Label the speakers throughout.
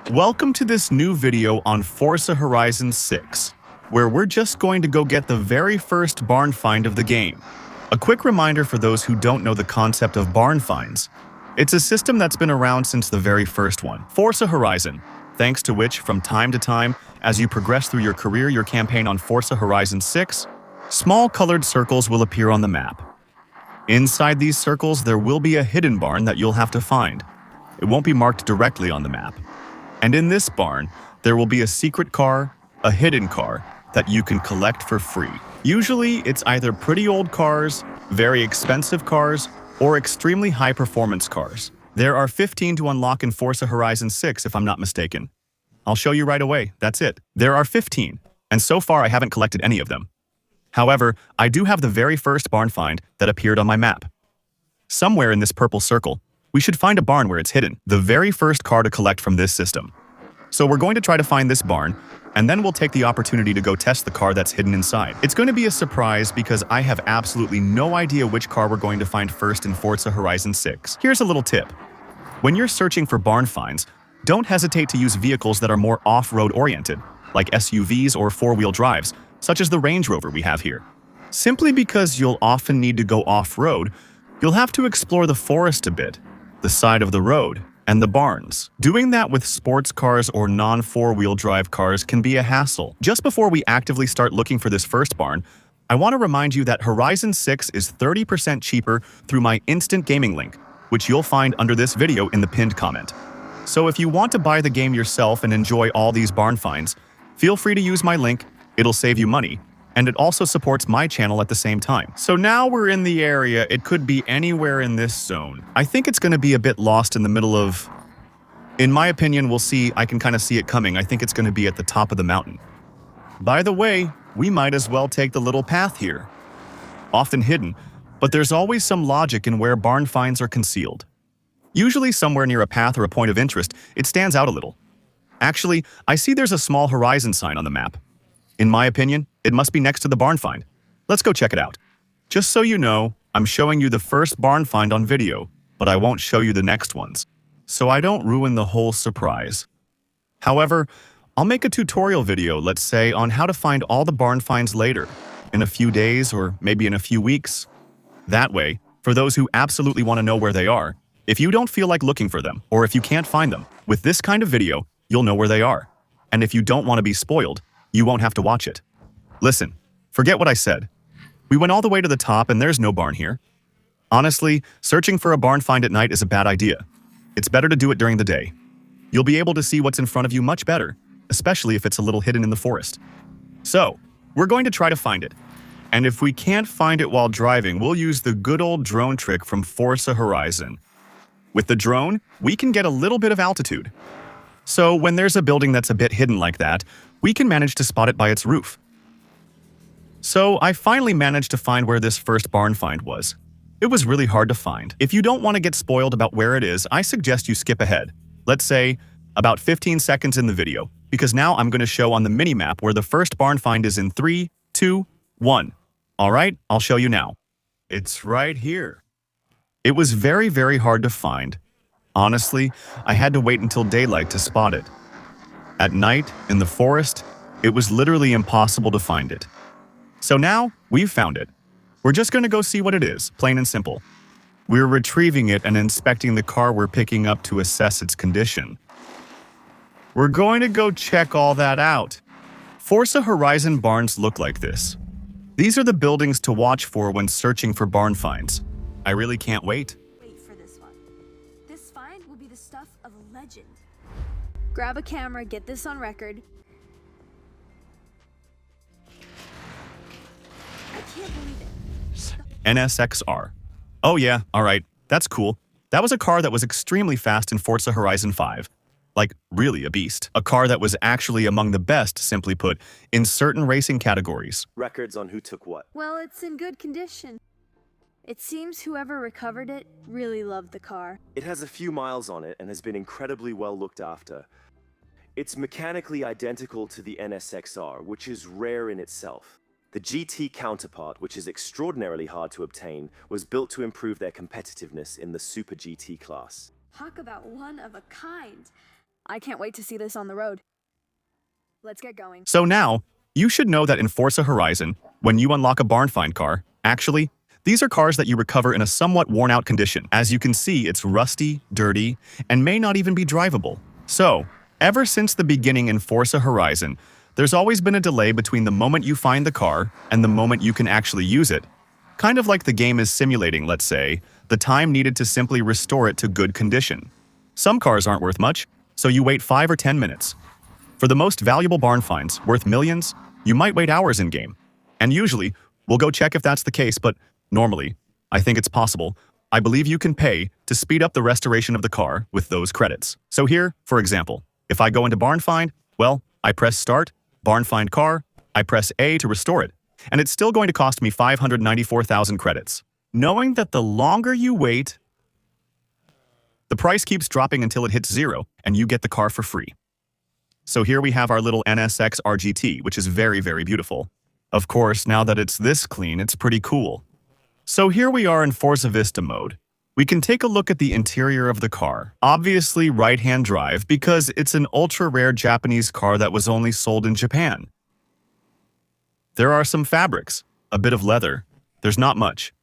Speaker 1: Welcome to this new video on Forza Horizon 6, where we're just going to go get the very first barn find of the game. A quick reminder for those who don't know the concept of barn finds. It's a system that's been around since the very first one, Forza Horizon, thanks to which, from time to time, as you progress through your career, your campaign on Forza Horizon 6, small colored circles will appear on the map. Inside these circles, there will be a hidden barn that you'll have to find. It won't be marked directly on the map. And in this barn, there will be a secret car, a hidden car, that you can collect for free. Usually, it's either pretty old cars, very expensive cars, or extremely high-performance cars. There are 15 to unlock in Forza Horizon 6, if I'm not mistaken. I'll show you right away, that's it. There are 15, and so far I haven't collected any of them. However, I do have the very first barn find that appeared on my map. Somewhere in this purple circle, we should find a barn where it's hidden, the very first car to collect from this system. So we're going to try to find this barn, and then we'll take the opportunity to go test the car that's hidden inside. It's going to be a surprise because I have absolutely no idea which car we're going to find first in Forza Horizon 6. Here's a little tip. When you're searching for barn finds, don't hesitate to use vehicles that are more off-road oriented, like SUVs or four-wheel drives, such as the Range Rover we have here. Simply because you'll often need to go off-road, you'll have to explore the forest a bit, the side of the road, and the barns. Doing that with sports cars or non-four-wheel drive cars can be a hassle. Just before we actively start looking for this first barn, I want to remind you that Horizon 6 is 30% cheaper through my instant gaming link, which you'll find under this video in the pinned comment. So if you want to buy the game yourself and enjoy all these barn finds, feel free to use my link. It'll save you money, and it also supports my channel at the same time. So now we're in the area. It could be anywhere in this zone. I think it's going to be a bit lost in the middle of... In my opinion, we'll see. I can kind of see it coming. I think it's going to be at the top of the mountain. By the way, we might as well take the little path here. Often hidden, but there's always some logic in where barn finds are concealed. Usually somewhere near a path or a point of interest, it stands out a little. Actually, I see there's a small Horizon sign on the map. In my opinion, it must be next to the barn find. Let's go check it out. Just so you know, I'm showing you the first barn find on video, but I won't show you the next ones, so I don't ruin the whole surprise. However, I'll make a tutorial video, let's say, on how to find all the barn finds later, in a few days or maybe in a few weeks. That way, for those who absolutely want to know where they are, if you don't feel like looking for them, or if you can't find them, with this kind of video, you'll know where they are. And if you don't want to be spoiled, you won't have to watch it. Listen, forget what I said. We went all the way to the top and there's no barn here. Honestly, searching for a barn find at night is a bad idea. It's better to do it during the day. You'll be able to see what's in front of you much better, especially if it's a little hidden in the forest. So, we're going to try to find it. And if we can't find it while driving, we'll use the good old drone trick from Forza Horizon. With the drone, we can get a little bit of altitude. So when there's a building that's a bit hidden like that, we can manage to spot it by its roof. So I finally managed to find where this first barn find was. It was really hard to find. If you don't want to get spoiled about where it is, I suggest you skip ahead. Let's say about 15 seconds in the video, because now I'm going to show on the mini-map where the first barn find is in 3, 2, 1. All right, I'll show you now. It's right here. It was very, very hard to find. Honestly, I had to wait until daylight to spot it. At night, in the forest, it was literally impossible to find it. So now, we've found it. We're just going to go see what it is, plain and simple. We're retrieving it and inspecting the car we're picking up to assess its condition. We're going to go check all that out. Forza Horizon barns look like this. These are the buildings to watch for when searching for barn finds. I really can't wait.
Speaker 2: Wait for this one. This find will be the stuff of a legend. Grab a camera, get this on record. I can't believe it.
Speaker 1: NSXR. Oh yeah, alright, that's cool. That was a car that was extremely fast in Forza Horizon 5. Like, really a beast. A car that was actually among the best, simply put, in certain racing categories.
Speaker 3: Records on who took what.
Speaker 2: Well, it's in good condition. It seems whoever recovered it really loved the car.
Speaker 3: It has a few miles on it and has been incredibly well looked after. It's mechanically identical to the NSXR, which is rare in itself. The GT counterpart, which is extraordinarily hard to obtain, was built to improve their competitiveness in the Super GT class.
Speaker 2: Talk about one of a kind. I can't wait to see this on the road. Let's get going.
Speaker 1: So now, you should know that in Forza Horizon, when you unlock a barn find car, actually, these are cars that you recover in a somewhat worn-out condition. As you can see, it's rusty, dirty, and may not even be drivable. So, ever since the beginning in Forza Horizon, there's always been a delay between the moment you find the car and the moment you can actually use it. Kind of like the game is simulating, let's say, the time needed to simply restore it to good condition. Some cars aren't worth much, so you wait 5 or 10 minutes. For the most valuable barn finds, worth millions, you might wait hours in-game. And usually, we'll go check if that's the case, but normally, I think it's possible. I believe you can pay to speed up the restoration of the car with those credits. So here, for example, if I go into barn find, well, I press start, barn find car, I press A to restore it, and it's still going to cost me 594,000 credits. Knowing that the longer you wait, the price keeps dropping until it hits 0, and you get the car for free. So here we have our little NSXR GT, which is very, very beautiful. Of course, now that it's this clean, it's pretty cool. So here we are in Forza Vista mode. We can take a look at the interior of the car. Obviously right-hand drive because it's an ultra-rare Japanese car that was only sold in Japan. There are some fabrics, a bit of leather. There's not much.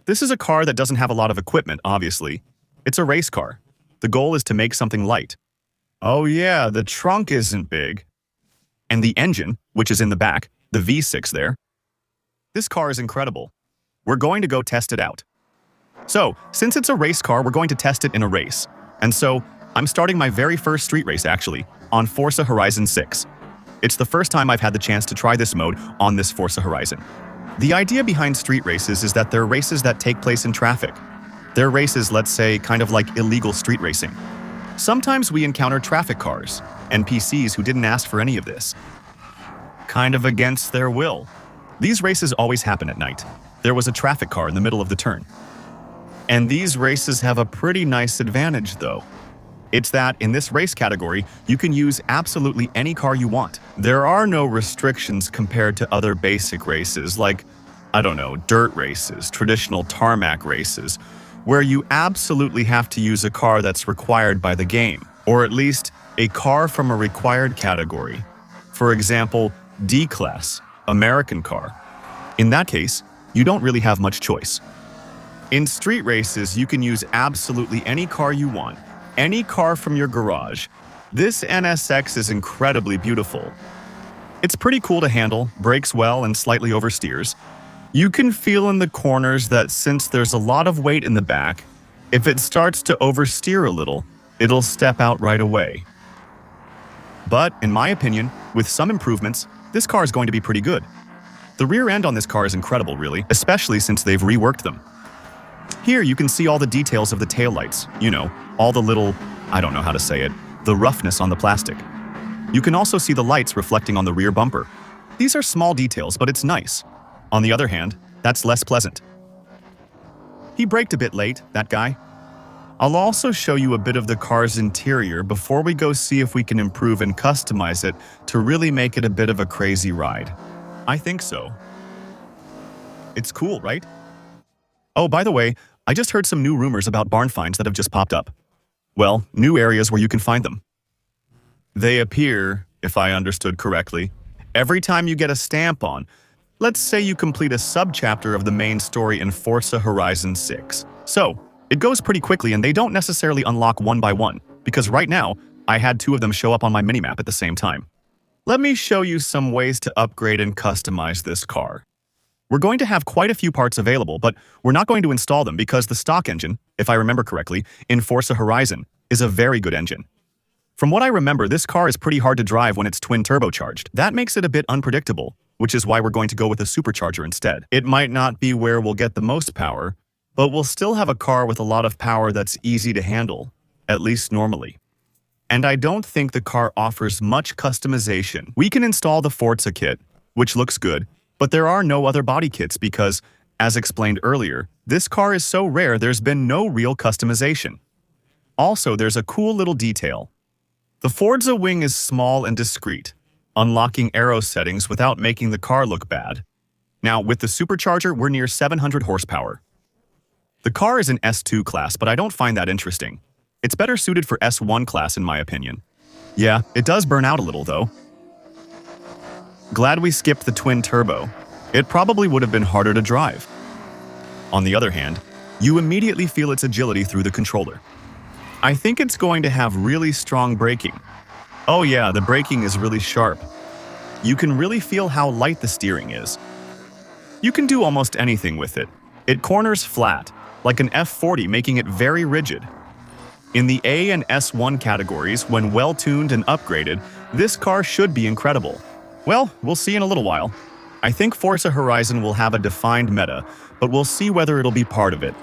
Speaker 1: This is a car that doesn't have a lot of equipment, obviously. It's a race car. The goal is to make something light. Oh yeah, the trunk isn't big. And the engine, which is in the back, the V6 there. This car is incredible. We're going to go test it out. So, since it's a race car, we're going to test it in a race. And so, I'm starting my very first street race, actually, on Forza Horizon 6. It's the first time I've had the chance to try this mode on this Forza Horizon. The idea behind street races is that they're races that take place in traffic. They're races, let's say, kind of like illegal street racing. Sometimes we encounter traffic cars, NPCs who didn't ask for any of this. Kind of against their will. These races always happen at night. There was a traffic car in the middle of the turn. And these races have a pretty nice advantage, though. It's that, in this race category, you can use absolutely any car you want. There are no restrictions compared to other basic races like, I don't know, dirt races, traditional tarmac races, where you absolutely have to use a car that's required by the game, or at least a car from a required category. For example, D-Class, American car. In that case, you don't really have much choice. In street races, you can use absolutely any car you want, any car from your garage. This NSX is incredibly beautiful. It's pretty cool to handle, brakes well, and slightly oversteers. You can feel in the corners that since there's a lot of weight in the back, if it starts to oversteer a little, it'll step out right away. But, in my opinion, with some improvements, this car is going to be pretty good. The rear end on this car is incredible, really, especially since they've reworked them. Here you can see all the details of the taillights, you know, all the little, I don't know how to say it, the roughness on the plastic. You can also see the lights reflecting on the rear bumper. These are small details, but it's nice. On the other hand, that's less pleasant. He braked a bit late, that guy. I'll also show you a bit of the car's interior before we go see if we can improve and customize it to really make it a bit of a crazy ride. I think so. It's cool, right? Oh, by the way, I just heard some new rumors about barn finds that have just popped up. Well, new areas where you can find them. They appear, if I understood correctly, every time you get a stamp on. Let's say you complete a subchapter of the main story in Forza Horizon 6. So, it goes pretty quickly and they don't necessarily unlock one by one, because right now, I had 2 of them show up on my minimap at the same time. Let me show you some ways to upgrade and customize this car. We're going to have quite a few parts available, but we're not going to install them because the stock engine, if I remember correctly, in Forza Horizon, is a very good engine. From what I remember, this car is pretty hard to drive when it's twin turbocharged. That makes it a bit unpredictable, which is why we're going to go with a supercharger instead. It might not be where we'll get the most power, but we'll still have a car with a lot of power that's easy to handle, at least normally. And I don't think the car offers much customization. We can install the Forza kit, which looks good, but there are no other body kits because, as explained earlier, this car is so rare there's been no real customization. Also, there's a cool little detail. The Forza wing is small and discreet, unlocking aero settings without making the car look bad. Now, with the supercharger, we're near 700 horsepower. The car is an S2 class, but I don't find that interesting. It's better suited for S1 class in my opinion. Yeah, it does burn out a little though. Glad we skipped the twin turbo. It probably would have been harder to drive. On the other hand, you immediately feel its agility through the controller. I think it's going to have really strong braking. Oh yeah, the braking is really sharp. You can really feel how light the steering is. You can do almost anything with it. It corners flat, like an F40, making it very rigid. In the A and S1 categories, when well-tuned and upgraded, this car should be incredible. Well, we'll see in a little while. I think Forza Horizon will have a defined meta, but we'll see whether it'll be part of it.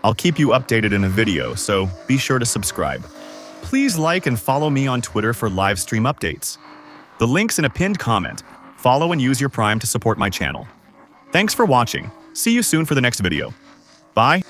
Speaker 1: I'll keep you updated in a video, so be sure to subscribe. Please like and follow me on Twitter for live stream updates. The link's in a pinned comment. Follow and use your Prime to support my channel. Thanks for watching. See you soon for the next video. Bye.